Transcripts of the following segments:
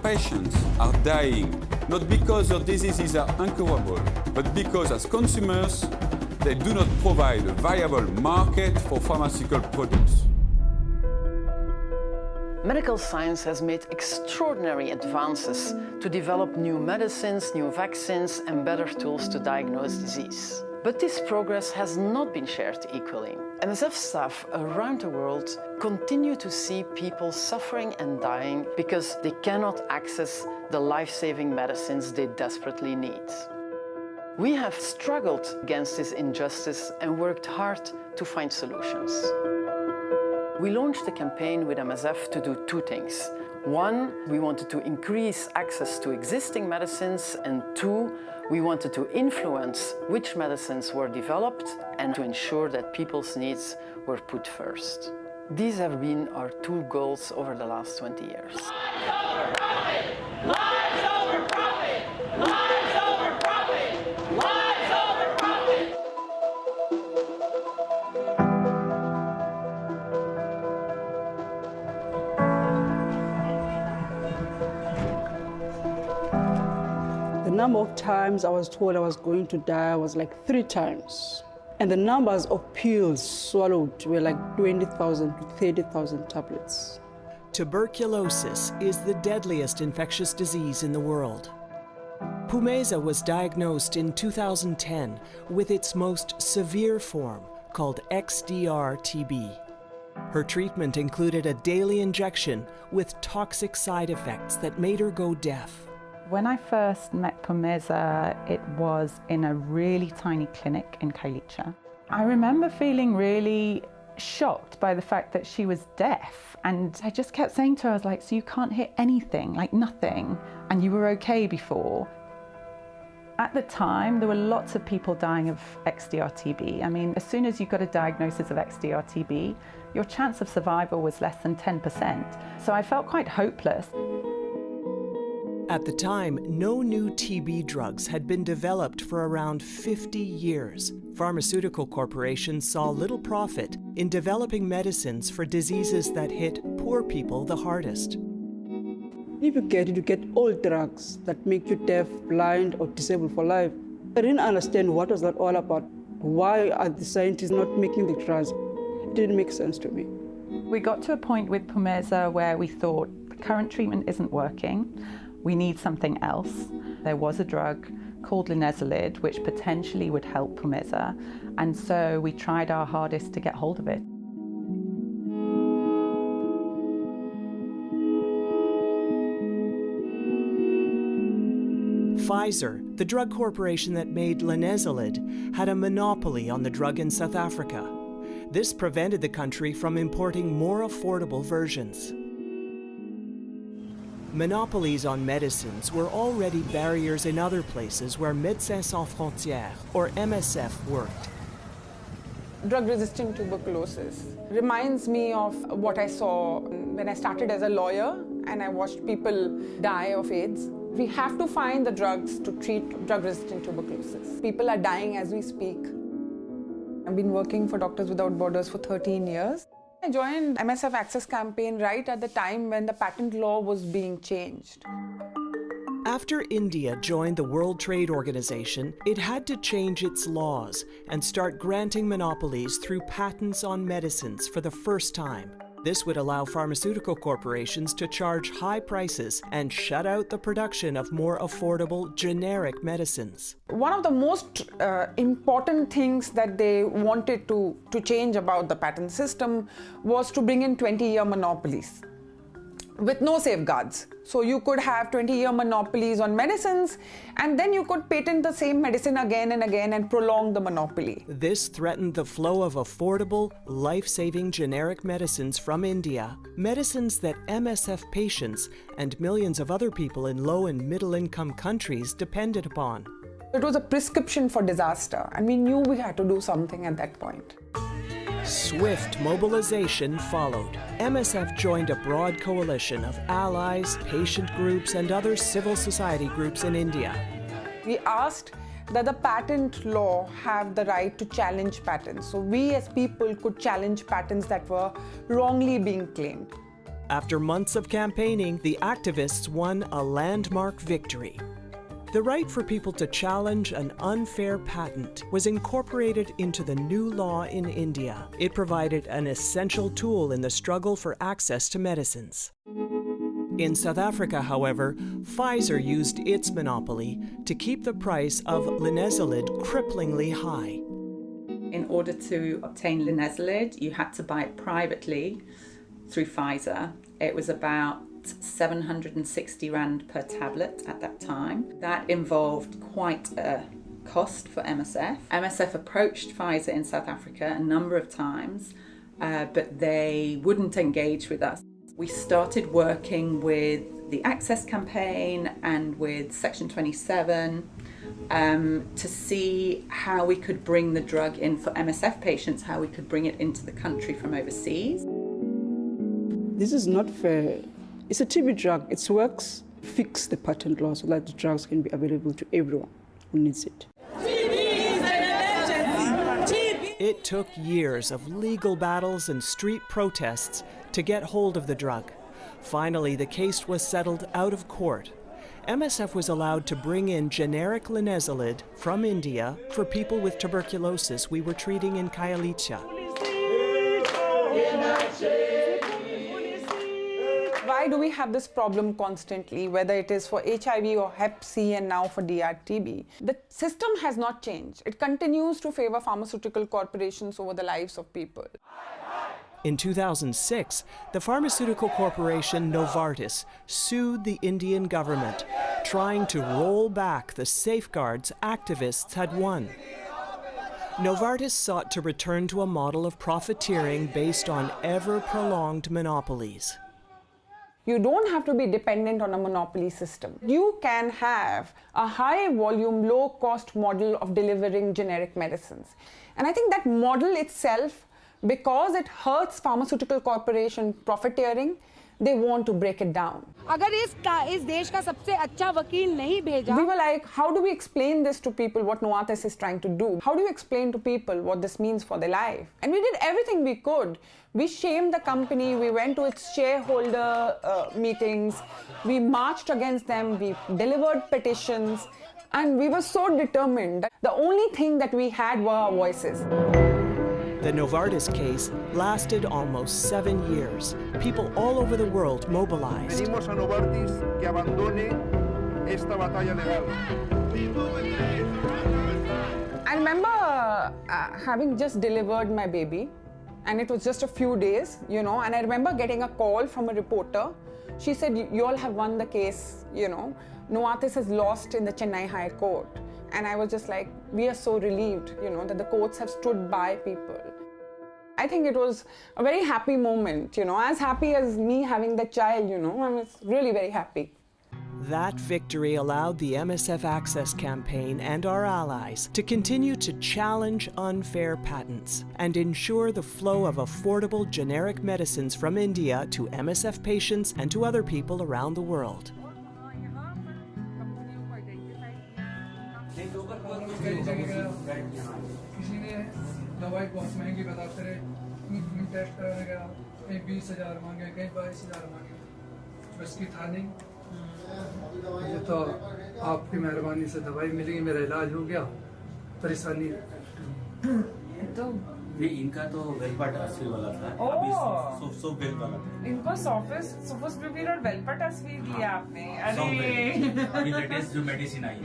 patients are dying, not because their diseases are incurable, but because as consumers, they do not provide a viable market for pharmaceutical products. Medical science has made extraordinary advances to develop new medicines, new vaccines, and better tools to diagnose disease. But this progress has not been shared equally. MSF staff around the world continue to see people suffering and dying because they cannot access the life-saving medicines they desperately need. We have struggled against this injustice and worked hard to find solutions. We launched a campaign with MSF to do two things. One, we wanted to increase access to existing medicines, and two, we wanted to influence which medicines were developed and to ensure that people's needs were put first. These have been our two goals over the last 20 years. Lives over profit! Lives over profit! Lives over profit! Lives over profit! The number of times I was told I was going to die was like 3 times. And the numbers of pills swallowed were like 20,000 to 30,000 tablets. Tuberculosis is the deadliest infectious disease in the world. Pumeza was diagnosed in 2010 with its most severe form, called XDR-TB. Her treatment included a daily injection with toxic side effects that made her go deaf. When I first met Pumeza, it was in a really tiny clinic in Kailicha. I remember feeling really shocked by the fact that she was deaf, and I just kept saying to her, I was like, so you can't hear anything, like nothing, and you were okay before. At the time, there were lots of people dying of XDR-TB. I mean, as soon as you got a diagnosis of XDR-TB, your chance of survival was less than 10%. So I felt quite hopeless. At the time, no new TB drugs had been developed for around 50 years. Pharmaceutical corporations saw little profit in developing medicines for diseases that hit poor people the hardest. If you get old drugs that make you deaf, blind, or disabled for life. I didn't understand what was that all about. Why are the scientists not making the drugs? It didn't make sense to me. We got to a point with Pumeza where we thought the current treatment isn't working. We need something else. There was a drug called linezolid, which potentially would help Pumeza, and so we tried our hardest to get hold of it. Pfizer, the drug corporation that made linezolid, had a monopoly on the drug in South Africa. This prevented the country from importing more affordable versions. Monopolies on medicines were already barriers in other places where Médecins Sans Frontières, or MSF, worked. Drug-resistant tuberculosis reminds me of what I saw when I started as a lawyer and I watched people die of AIDS. We have to find the drugs to treat drug-resistant tuberculosis. People are dying as we speak. I've been working for Doctors Without Borders for 13 years. I joined MSF Access campaign right at the time when the patent law was being changed. After India joined the World Trade Organization, it had to change its laws and start granting monopolies through patents on medicines for the first time. This would allow pharmaceutical corporations to charge high prices and shut out the production of more affordable generic medicines. One of the most important things that they wanted to change about the patent system was to bring in 20-year monopolies with no safeguards. So you could have 20-year monopolies on medicines, and then you could patent the same medicine again and again and prolong the monopoly. This threatened the flow of affordable, life-saving generic medicines from India, medicines that MSF patients and millions of other people in low and middle-income countries depended upon. It was a prescription for disaster, and we knew we had to do something at that point. Swift mobilization followed. MSF joined a broad coalition of allies, patient groups, and other civil society groups in India. We asked that the patent law have the right to challenge patents. So we as people could challenge patents that were wrongly being claimed. After months of campaigning, the activists won a landmark victory. The right for people to challenge an unfair patent was incorporated into the new law in India. It provided an essential tool in the struggle for access to medicines. In South Africa, however, Pfizer used its monopoly to keep the price of linezolid cripplingly high. In order to obtain linezolid, you had to buy it privately through Pfizer. It was about 760 Rand per tablet at that time. That involved quite a cost for MSF. MSF approached Pfizer in South Africa a number of times, but they wouldn't engage with us. We started working with the Access campaign and with Section 27 to see how we could bring the drug in for MSF patients, how we could bring it into the country from overseas. This is not fair. It's a TB drug. It works, fix the patent law so that the drugs can be available to everyone who needs it. It took years of legal battles and street protests to get hold of the drug. Finally, the case was settled out of court. MSF was allowed to bring in generic linezolid from India for people with tuberculosis we were treating in Khayelitsha. Why do we have this problem constantly, whether it is for HIV or Hep C and now for DRTB? The system has not changed. It continues to favor pharmaceutical corporations over the lives of people. In 2006, the pharmaceutical corporation Novartis sued the Indian government, trying to roll back the safeguards activists had won. Novartis sought to return to a model of profiteering based on ever-prolonged monopolies. You don't have to be dependent on a monopoly system. You can have a high volume, low cost model of delivering generic medicines. And I think that model itself, because it hurts pharmaceutical corporation profiteering, they want to break it down. अगर इस देश का सबसे अच्छा वकील नहीं भेजा, we were like, how do we explain this to people, what Novartis is trying to do? How do you explain to people what this means for their life? And we did everything we could. We shamed the company, we went to its shareholder meetings, we marched against them, we delivered petitions, and we were so determined that the only thing that we had were our voices. The Novartis case lasted almost 7 years. People all over the world mobilized. Pedimos a Novartis que abandone esta batalla legal. I remember having just delivered my baby, and it was just a few days, you know, and I remember getting a call from a reporter. She said, you all have won the case, you know. Novartis has lost in the Chennai High Court. And I was just like, we are so relieved, you know, that the courts have stood by people. I think it was a very happy moment, you know, as happy as me having the child, you know, I was really very happy. That victory allowed the MSF Access campaign and our allies to continue to challenge unfair patents and ensure the flow of affordable generic medicines from India to MSF patients and to other people around the world. किसी ने दवाई बहुत महंगी बताते रहे, test कराने गया, कहीं 20,000 मांगे, कहीं 22,000 मांगे, बस की था नहीं। ये तो आपकी मेहरबानी से दवाई मिली, मेरा इलाज हो गया, परेशानी तो ये इनका तो वेलपाट अस्वी वाला था, अभी सोफ वेल वाला था। इनको सोफोस्प्रोविर और वेलपाट अस्वी दिया आपने। अरे अभी लेटेस्ट जो मेडिसिन आई है,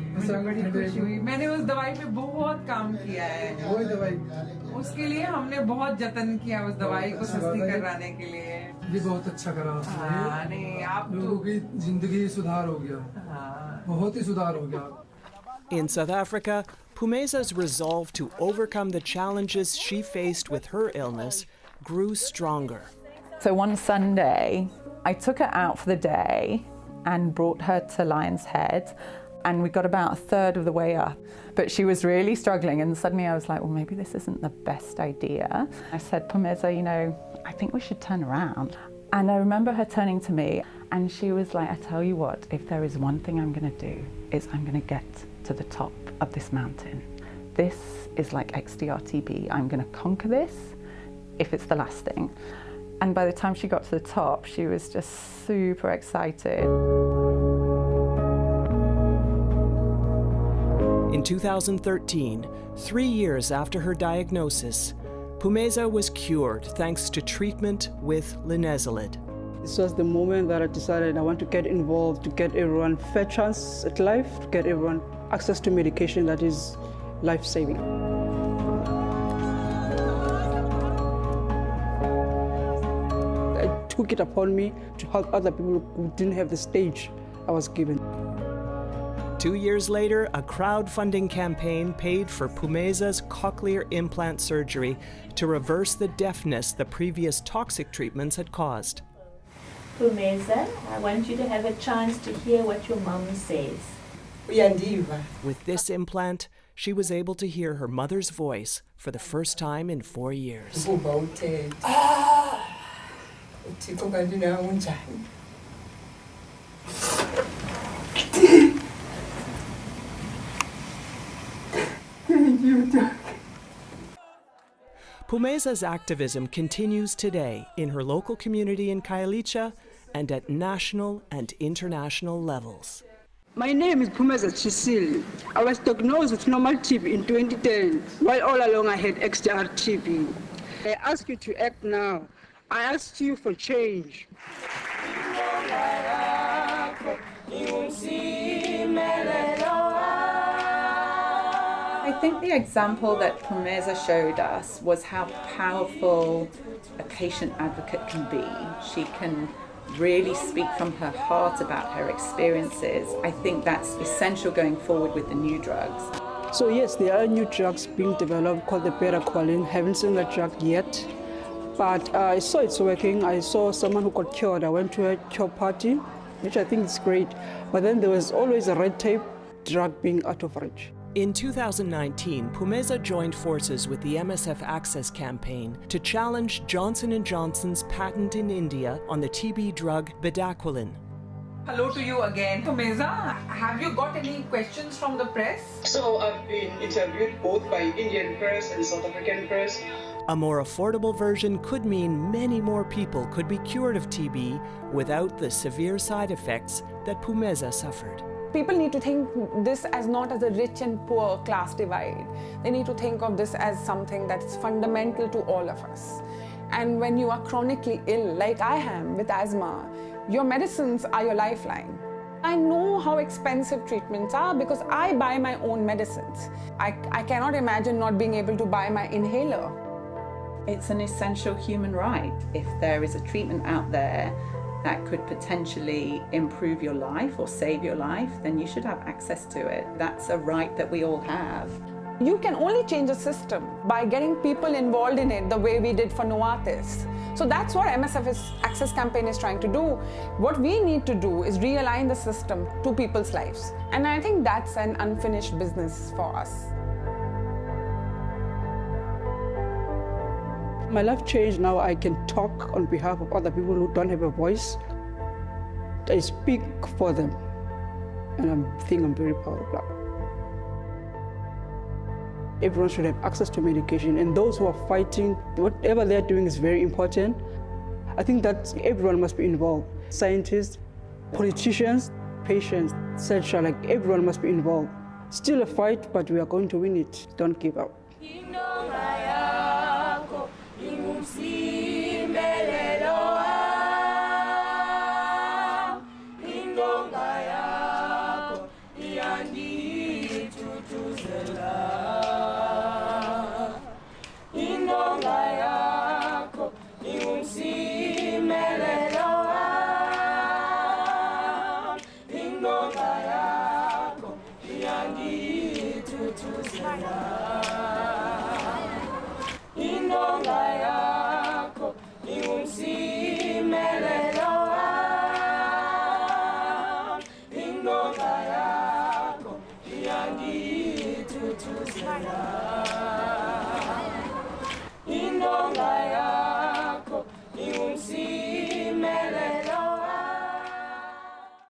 मैंने उस दवाई पे बहुत काम किया है। वही दवाई, उसके लिए हमने बहुत जतन किया उस दवाई को सस्ती करवाने के लिए। ये बहुत अच्छा करा आपने। नहीं, आप लोगों की जिंदगी सुधार हो गया, बहुत ही सुधार हो गया। In South Africa, Pumeza's resolve to overcome the challenges she faced with her illness grew stronger. So one Sunday, I took her out for the day and brought her to Lion's Head, and we got about a third of the way up. But she was really struggling, and suddenly I was like, well, maybe this isn't the best idea. I said, Pumeza, you know, I think we should turn around. And I remember her turning to me, and she was like, I tell you what, if there is one thing I'm going to do, is I'm going to get to the top of this mountain. This is like XDR-TB. I'm going to conquer this if it's the last thing. And by the time she got to the top, she was just super excited. In 2013, 3 years after her diagnosis, Pumeza was cured thanks to treatment with linezolid. This was the moment that I decided I want to get involved, to get everyone fair chance at life, to get everyone access to medication that is life-saving. I took it upon me to help other people who didn't have the stage I was given. 2 years later, a crowdfunding campaign paid for Pumeza's cochlear implant surgery to reverse the deafness the previous toxic treatments had caused. Pumeza, I want you to have a chance to hear what your mom says. With this implant, she was able to hear her mother's voice for the first time in 4 years. Pumeza's activism continues today in her local community in Khayelitsha and at national and international levels. My name is Pumeza Chisili. I was diagnosed with normal TB in 2010, while all along I had XDR TB. I ask you to act now. I ask you for change. I think the example that Pumeza showed us was how powerful a patient advocate can be. She can really speak from her heart about her experiences. I think that's essential going forward with the new drugs. So yes, there are new drugs being developed called the beta-qualin. Haven't seen that drug yet, but I saw it's working. I saw someone who got cured. I went to a cure party, which I think is great. But then there was always a red tape drug being out of reach. In 2019, Pumeza joined forces with the MSF Access campaign to challenge Johnson & Johnson's patent in India on the TB drug bedaquiline. Hello to you again. Pumeza, have you got any questions from the press? So I've been interviewed both by Indian press and South African press. A more affordable version could mean many more people could be cured of TB without the severe side effects that Pumeza suffered. People need to think this as not as a rich and poor class divide. They need to think of this as something that's fundamental to all of us. And when you are chronically ill, like I am with asthma, your medicines are your lifeline. I know how expensive treatments are because I buy my own medicines. I cannot imagine not being able to buy my inhaler. It's an essential human right. If there is a treatment out there that could potentially improve your life or save your life, then you should have access to it. That's a right that we all have. You can only change a system by getting people involved in it the way we did for Novartis. So that's what MSF's Access campaign is trying to do. What we need to do is realign the system to people's lives. And I think that's an unfinished business for us. My life changed. Now I can talk on behalf of other people who don't have a voice. I speak for them, and I think I'm very proud of that. Everyone should have access to medication, and those who are fighting, whatever they're doing is very important. I think that everyone must be involved. Scientists, politicians, patients, etc. Like everyone must be involved. Still a fight, but we are going to win it. Don't give up. See